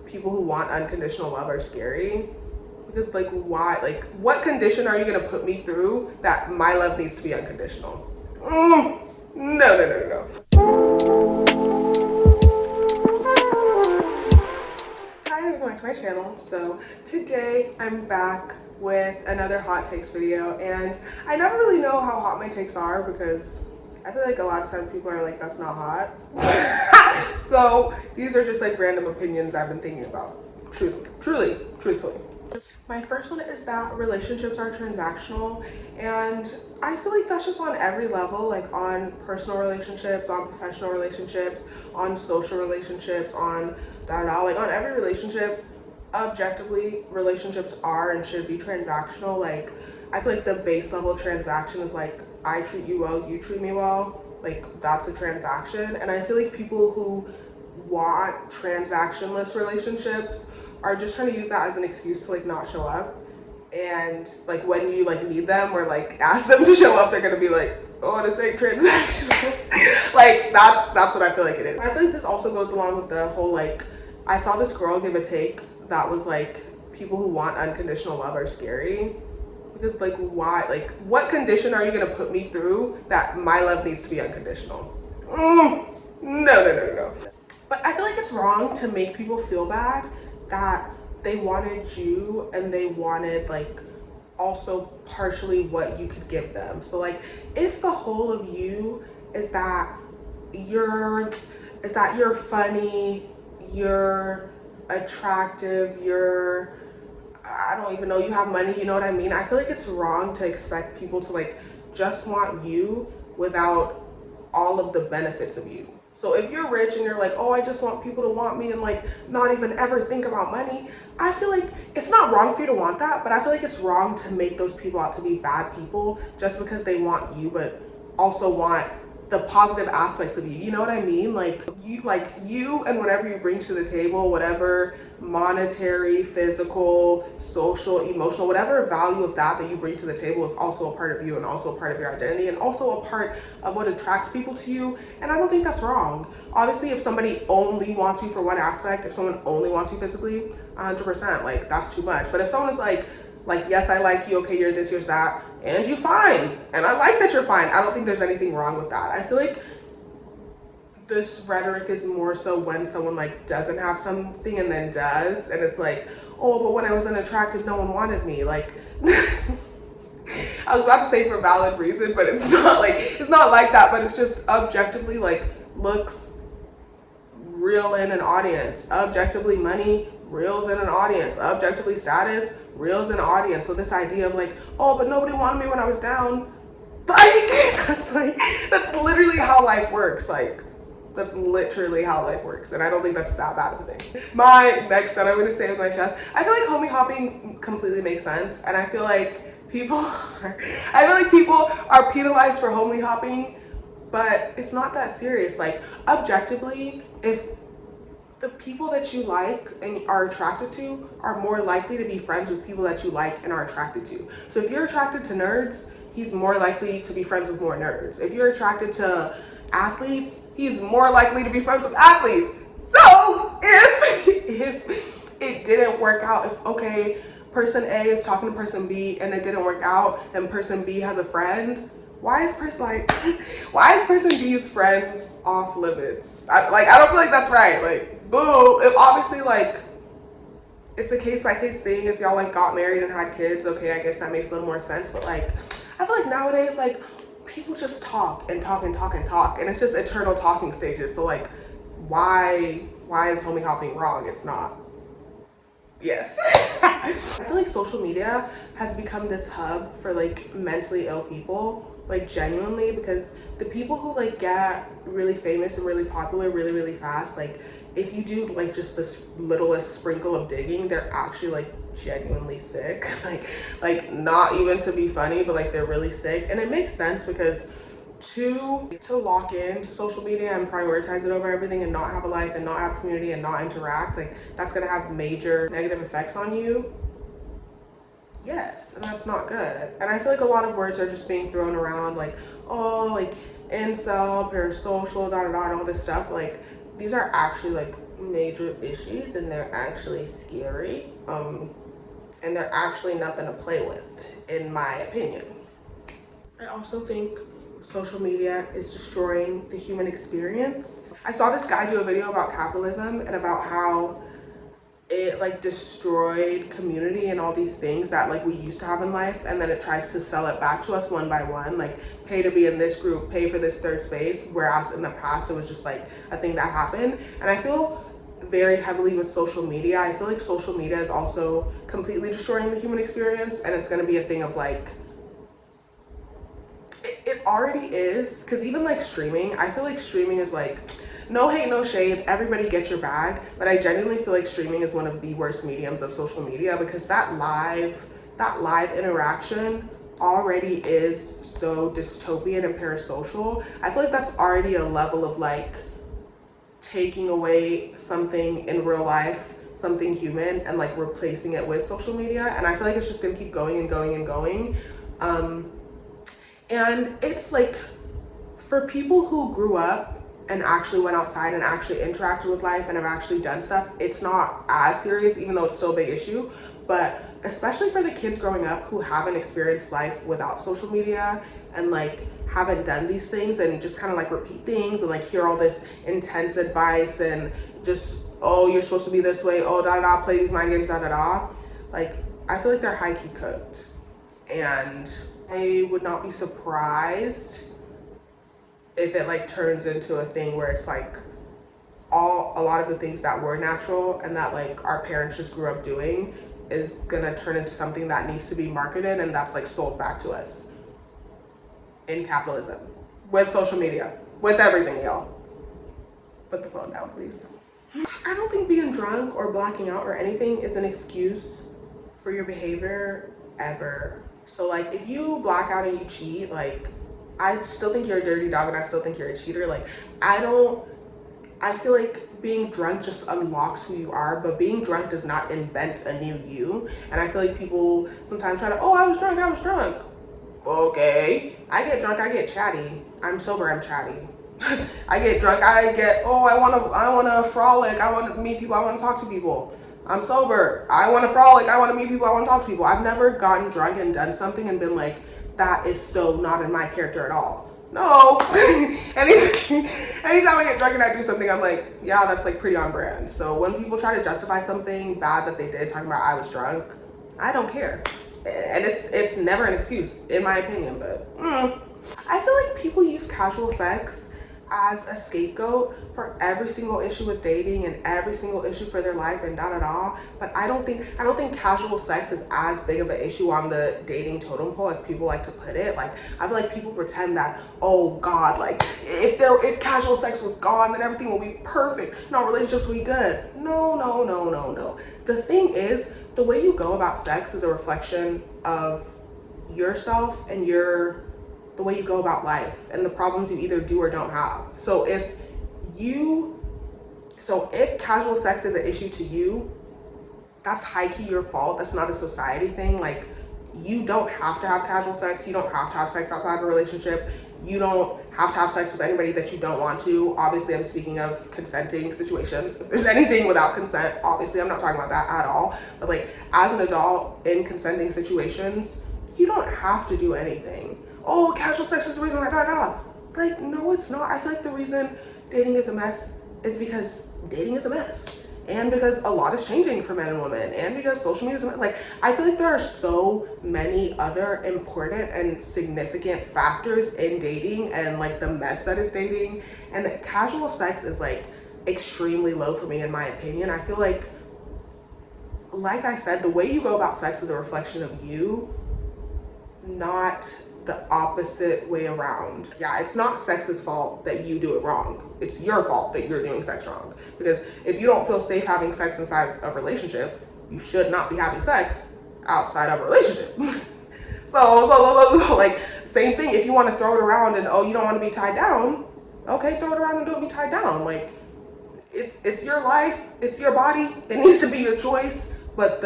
people who want unconditional love are scary. Because like, why? Like, what condition are you gonna put me through that my love needs to be unconditional? No, no, no, no, no. Hi, welcome back to my channel. So today I'm back with another hot takes video, and I never really know how hot my takes are because I feel like a lot of times people are like, that's not hot. So these are just like random opinions I've been thinking about. Truthfully. My first one is that relationships are transactional, and I feel like that's just on every level, like on personal relationships, on professional relationships, on social relationships, on like on every relationship. Objectively, relationships are and should be transactional. Like, I feel like the base level transaction is like, I treat you well, you treat me well. Like, that's a transaction. And I feel like people who want transactionless relationships are just trying to use that as an excuse to like not show up. And like when you like need them or like ask them to show up, they're gonna be like, oh, this ain't transactional. Like that's what I feel like it is. I feel like this also goes along with the whole like, I saw this girl give a take that was like, people who want unconditional love are scary. Because like, why? Like, what condition are you gonna put me through that my love needs to be unconditional? No, no, no, no, no. But I feel like it's wrong to make people feel bad that they wanted you and they wanted like also partially what you could give them. So like, if the whole of you is that you're funny, you're attractive, I don't even know, you have money, you know what I mean? I feel like it's wrong to expect people to like just want you without all of the benefits of you. So if you're rich and you're like, oh, I just want people to want me and like not even ever think about money, I feel like it's not wrong for you to want that, but I feel like it's wrong to make those people out to be bad people just because they want you, but also want the positive aspects of you. You know what I mean? Like you and whatever you bring to the table, whatever monetary, physical, social, emotional, whatever value of that you bring to the table is also a part of you and also a part of your identity and also a part of what attracts people to you. And I don't think that's wrong. Obviously, if somebody only wants you for one aspect, if someone only wants you physically, 100%, like that's too much. But if someone is like, yes, I like you, okay, you're this, you're that, and you're fine, and I like that you're fine, I don't think there's anything wrong with that. I feel like this rhetoric is more so when someone like doesn't have something and then does, and it's like, oh, but when I was unattractive, no one wanted me. Like, I was about to say for valid reason, but it's not like that, but it's just objectively like looks reel in an audience, objectively money reels in an audience, objectively status reels in an audience. So this idea of like, oh, but nobody wanted me when I was down, like that's literally how life works. Like, that's literally how life works, and I don't think that's that bad of a thing. My next that I'm gonna say with my chest, I feel like homie hopping completely makes sense, and I feel like people are penalized for homie hopping, but it's not that serious. Like, objectively, if the people that you like and are attracted to are more likely to be friends with people that you like and are attracted to. So if you're attracted to nerds, he's more likely to be friends with more nerds. If you're attracted to athletes, he's more likely to be friends with athletes. So if it didn't work out, if okay, person A is talking to person B and it didn't work out and person B has a friend, why is person B's friends off limits? I don't feel like that's right. Like, boo. If obviously like it's a case by case thing, if y'all like got married and had kids, okay, I guess that makes a little more sense. But like, I feel like nowadays like people just talk and talk and talk and talk, and it's just eternal talking stages. So like, why is homie hopping wrong? It's not. Yes. I feel like social media has become this hub for like mentally ill people, like genuinely, because the people who like get really famous and really popular really fast, like if you do like just this littlest sprinkle of digging, they're actually like genuinely sick. like not even to be funny, but like they're really sick. And it makes sense because to lock into social media and prioritize it over everything and not have a life and not have community and not interact, like that's gonna have major negative effects on you. Yes, and that's not good. And I feel like a lot of words are just being thrown around, like, oh, like incel, parasocial, and all this stuff. Like, these are actually like major issues, and they're actually scary, and they're actually nothing to play with, in my opinion. I also think social media is destroying the human experience. I saw this guy do a video about capitalism and about how it like destroyed community and all these things that like we used to have in life, and then it tries to sell it back to us one by one, like pay to be in this group, pay for this third space, whereas in the past it was just like a thing that happened. And I feel very heavily with social media, I feel like social media is also completely destroying the human experience, and it's going to be a thing of like, it already is, because even like streaming, I feel like streaming is like, no hate, no shade, everybody get your bag, but I genuinely feel like streaming is one of the worst mediums of social media, because that live interaction already is so dystopian and parasocial. I feel like that's already a level of like taking away something in real life, something human, and like replacing it with social media, and I feel like it's just gonna keep going and going and going. And it's like, for people who grew up and actually went outside and actually interacted with life and have actually done stuff, it's not as serious, even though it's still a big issue. But especially for the kids growing up who haven't experienced life without social media and like haven't done these things and just kind of like repeat things and like hear all this intense advice and just, oh, you're supposed to be this way, oh, da da, play these mind games, da da da. Like, I feel like they're high-key cooked. And I would not be surprised if it like turns into a thing where it's like a lot of the things that were natural and that like our parents just grew up doing is gonna turn into something that needs to be marketed, and that's like sold back to us in capitalism, with social media, with everything, y'all. Put the phone down, please. I don't think being drunk or blacking out or anything is an excuse for your behavior ever. So like, if you black out and you cheat, like, I still think you're a dirty dog and I still think you're a cheater. Like, I feel like being drunk just unlocks who you are, but being drunk does not invent a new you. And I feel like people sometimes try to, oh, I was drunk. Okay. I get drunk, I get chatty. I'm sober, I'm chatty. I get drunk, I get, oh, I wanna frolic, I wanna meet people, I wanna talk to people. I'm sober, I wanna frolic, I wanna meet people, I wanna talk to people. I've never gotten drunk and done something and been like, that is so not in my character at all. No. Anytime I get drunk and I do something, I'm like, yeah, that's like pretty on brand. So when people try to justify something bad that they did, talking about I was drunk, I don't care. And it's never an excuse, in my opinion, but I feel like people use casual sex as a scapegoat for every single issue with dating and every single issue for their life and da da da. But I don't think casual sex is as big of an issue on the dating totem pole as people like to put it. Like, I feel like people pretend that, oh God, like if casual sex was gone, then everything will be perfect. No, relationships will be good. No. The thing is, the way you go about sex is a reflection of yourself and the way you go about life and the problems you either do or don't have. So if casual sex is an issue to you, that's high-key your fault. That's not a society thing. Like, you don't have to have casual sex. You don't have to have sex outside of a relationship. You don't have to have sex with anybody that you don't want to. Obviously, I'm speaking of consenting situations. If there's anything without consent, obviously I'm not talking about that at all. But like, as an adult in consenting situations, you don't have to do anything. Oh, casual sex is the reason why, like, no, it's not. I feel like the reason dating is a mess is because dating is a mess, and because a lot is changing for men and women, and because social media is a mess. Like, I feel like there are so many other important and significant factors in dating and like the mess that is dating, and casual sex is like extremely low for me, in my opinion. I feel like I said, the way you go about sex is a reflection of you, not the opposite way around. Yeah, it's not sex's fault that you do it wrong. It's your fault that you're doing sex wrong. Because if you don't feel safe having sex inside a relationship, you should not be having sex outside of a relationship. So like, same thing, if you want to throw it around and, oh, you don't want to be tied down, okay, throw it around and don't be tied down. Like, it's your life, it's your body, it needs to be your choice, but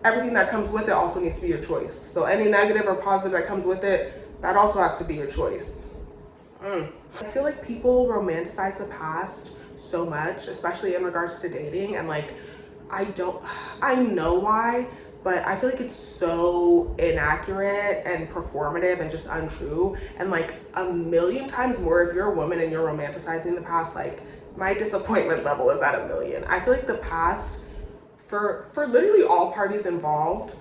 everything that comes with it also needs to be your choice. So any negative or positive that comes with it, that also has to be your choice. I feel like people romanticize the past so much, especially in regards to dating. And like, I know why, but I feel like it's so inaccurate and performative and just untrue. And like a million times more, if you're a woman and you're romanticizing the past, like my disappointment level is at a million. I feel like the past for literally all parties involved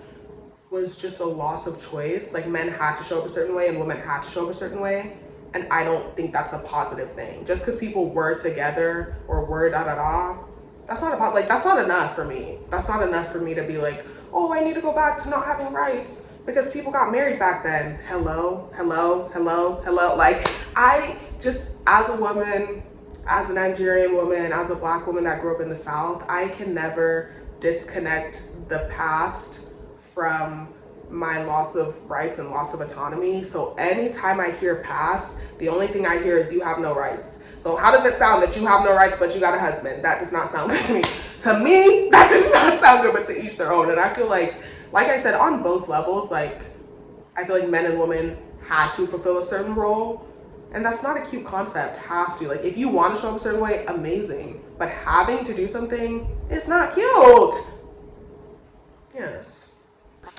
was just a loss of choice. Like men had to show up a certain way and women had to show up a certain way. And I don't think that's a positive thing. Just because people were together or were that's not that's not enough for me. That's not enough for me to be like, oh, I need to go back to not having rights because people got married back then. Hello. Like, I just, as a woman, as a Nigerian woman, as a Black woman that grew up in the South, I can never disconnect the past from my loss of rights and loss of autonomy. So anytime I hear past, the only thing I hear is you have no rights. So how does it sound that you have no rights but you got a husband? That does not sound good to me. To me, that does not sound good, but to each their own. And I feel like I said, on both levels, like I feel like men and women had to fulfill a certain role. And that's not a cute concept, have to. Like if you want to show up a certain way, amazing. But having to do something is not cute. Yes.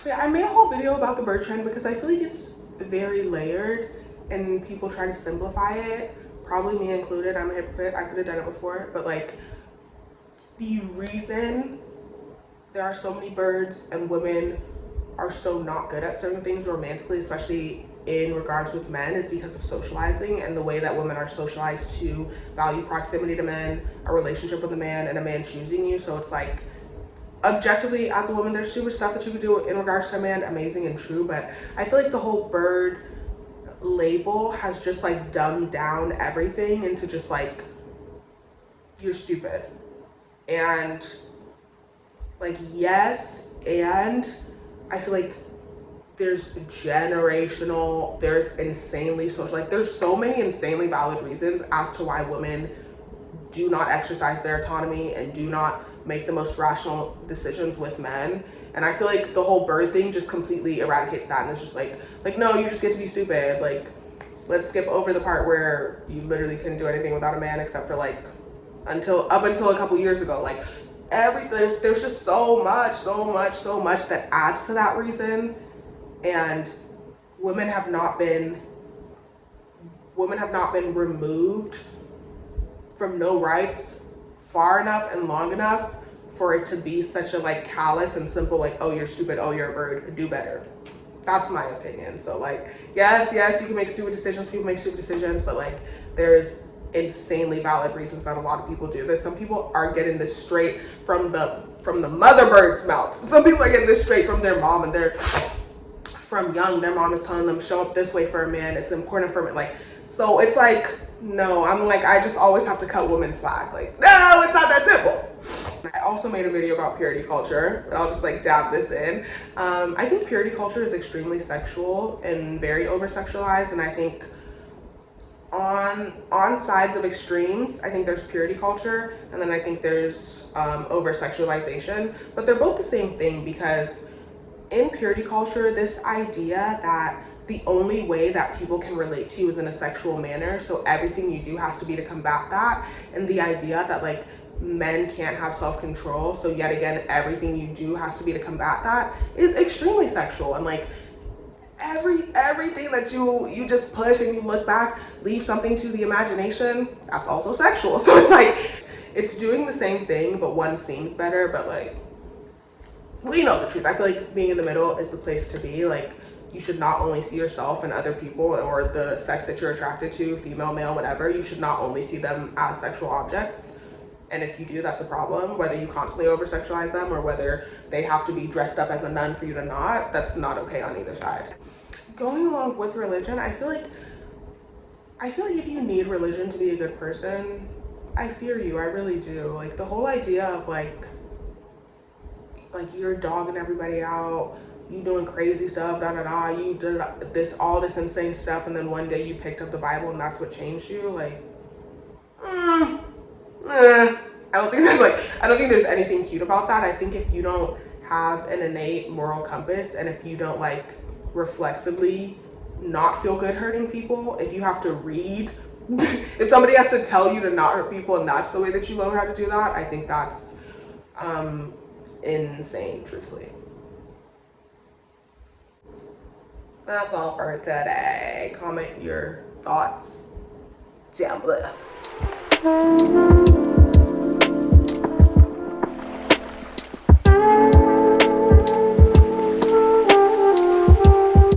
Yeah, I made a whole video about the bird trend because I feel like it's very layered and people try to simplify it. Probably me included. I'm a hypocrite. I could have done it before, but like the reason there are so many birds and women are so not good at certain things romantically, especially in regards with men, is because of socializing and the way that women are socialized to value proximity to men, a relationship with a man, and a man choosing you. So it's like, objectively, as a woman, there's super stuff that you could do in regards to a man, amazing and true, but I feel like the whole bird label has just like dumbed down everything into just like, you're stupid. And like, yes, and I feel like there's generational, there's insanely social, like there's so many insanely valid reasons as to why women do not exercise their autonomy and do not make the most rational decisions with men. And I feel like the whole bird thing just completely eradicates that, and it's just like no, you just get to be stupid. Like, let's skip over the part where you literally couldn't do anything without a man except for like up until a couple years ago. Like everything, there's just so much that adds to that reason. And women have not been removed from no rights far enough and long enough for it to be such a like callous and simple, like, oh, you're stupid, oh, you're a bird, do better. That's my opinion. So like, yes, you can make stupid decisions, people make stupid decisions, but like there's insanely valid reasons that a lot of people do this. Some people are getting this straight from the mother bird's mouth. Some people are getting this straight from their mom, and they're from young, their mom is telling them, show up this way for a man, it's important for me. Like, so it's like, no, I'm like, I just always have to cut women slack. Like, no, it's not that simple. I also made a video about purity culture, but I'll just like dab this in. I think purity culture is extremely sexual and very over-sexualized, and I think on sides of extremes, I think there's purity culture, and then I think there's over-sexualization, but they're both the same thing, because in purity culture, this idea that the only way that people can relate to you is in a sexual manner, so everything you do has to be to combat that, and the idea that like men can't have self-control, so yet again everything you do has to be to combat that, is extremely sexual. And like everything that you just push and you look back, leave something to the imagination, that's also sexual. So it's like, it's doing the same thing, but one seems better. But like, well, you know the truth. I feel like being in the middle is the place to be. Like, you should not only see yourself and other people or the sex that you're attracted to, female, male, whatever, you should not only see them as sexual objects. And if you do, that's a problem. Whether you constantly over-sexualize them or whether they have to be dressed up as a nun for you to not, that's not okay on either side. Going along with religion, I feel like if you need religion to be a good person, I fear you, I really do. Like the whole idea of like you're dogging everybody out, you doing crazy stuff, you did all this insane stuff, and then one day you picked up the Bible and that's what changed you. Like, I don't think there's anything cute about that. I think if you don't have an innate moral compass, and if you don't like reflexively not feel good hurting people, if you have to read if somebody has to tell you to not hurt people and that's the way that you learn how to do that, I think that's insane, truthfully. That's all for today. Comment your thoughts down below.